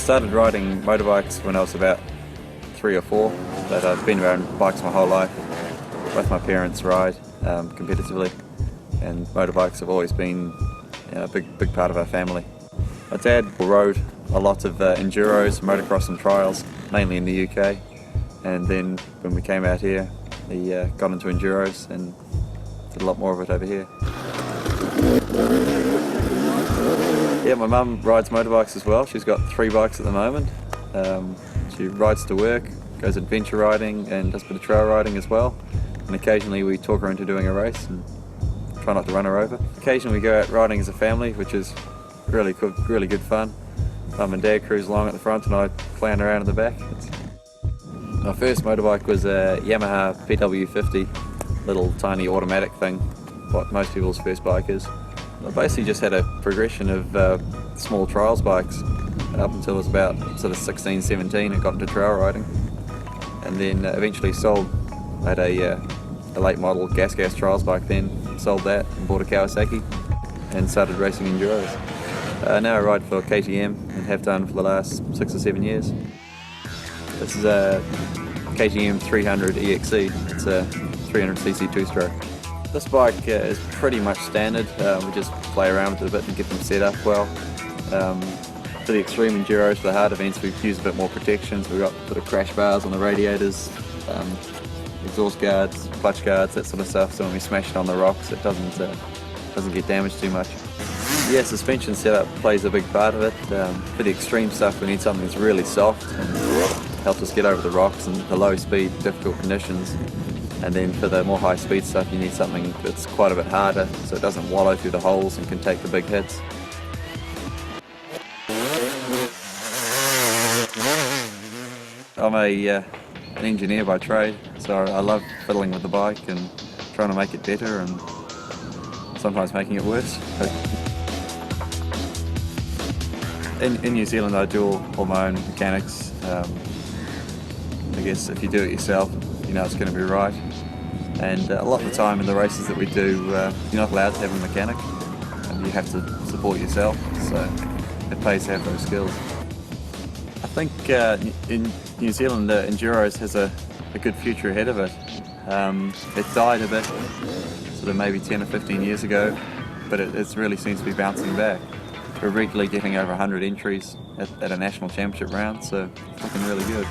started riding motorbikes when I was about 3 or 4, but I've been around bikes my whole life. Both my parents ride competitively, and motorbikes have always been a big part of our family. My dad rode a lot of Enduros, motocross and trials, mainly in the UK, and then when we came out here he got into Enduros and did a lot more of it over here. Yeah, my mum rides motorbikes as well. She's got 3 bikes at the moment. She rides to work, goes adventure riding and does a bit of trail riding as well, and occasionally we talk her into doing a race and try not to run her over. Occasionally we go out riding as a family, which is really good fun. Mum and Dad cruise along at the front and I clown around in the back. My first motorbike was a Yamaha PW50, little tiny automatic thing, what most people's first bike is. I basically just had a progression of small trials bikes up until I was about sort of 16, 17 and got into trail riding, and then eventually sold. I had a late model gas trials bike then, sold that and bought a Kawasaki and started racing Enduros. Now I ride for KTM and have done for the last 6 or 7 years. This is a KTM 300 EXE, it's a 300cc 2-stroke. This bike is pretty much standard. We just play around with it a bit and get them set up well. For the extreme enduros, for the hard events, we've used a bit more protection. So we've got a bit of crash bars on the radiators, exhaust guards, clutch guards, that sort of stuff. So when we smash it on the rocks, it doesn't get damaged too much. Yeah, suspension setup plays a big part of it. For the extreme stuff, we need something that's really soft and helps us get over the rocks and the low speed, difficult conditions. And then for the more high speed stuff, you need something that's quite a bit harder so it doesn't wallow through the holes and can take the big hits. I'm an engineer by trade, so I love fiddling with the bike and trying to make it better and sometimes making it worse. In New Zealand I do all my own mechanics. I guess if you do it yourself, you know it's going to be right. And a lot of the time in the races that we do, you're not allowed to have a mechanic. And you have to support yourself, so it pays to have those skills. I think in New Zealand, Enduros has a good future ahead of it. It died a bit, sort of maybe 10 or 15 years ago, but it really seems to be bouncing back. We're regularly getting over 100 entries at a national championship round, so it's looking really good.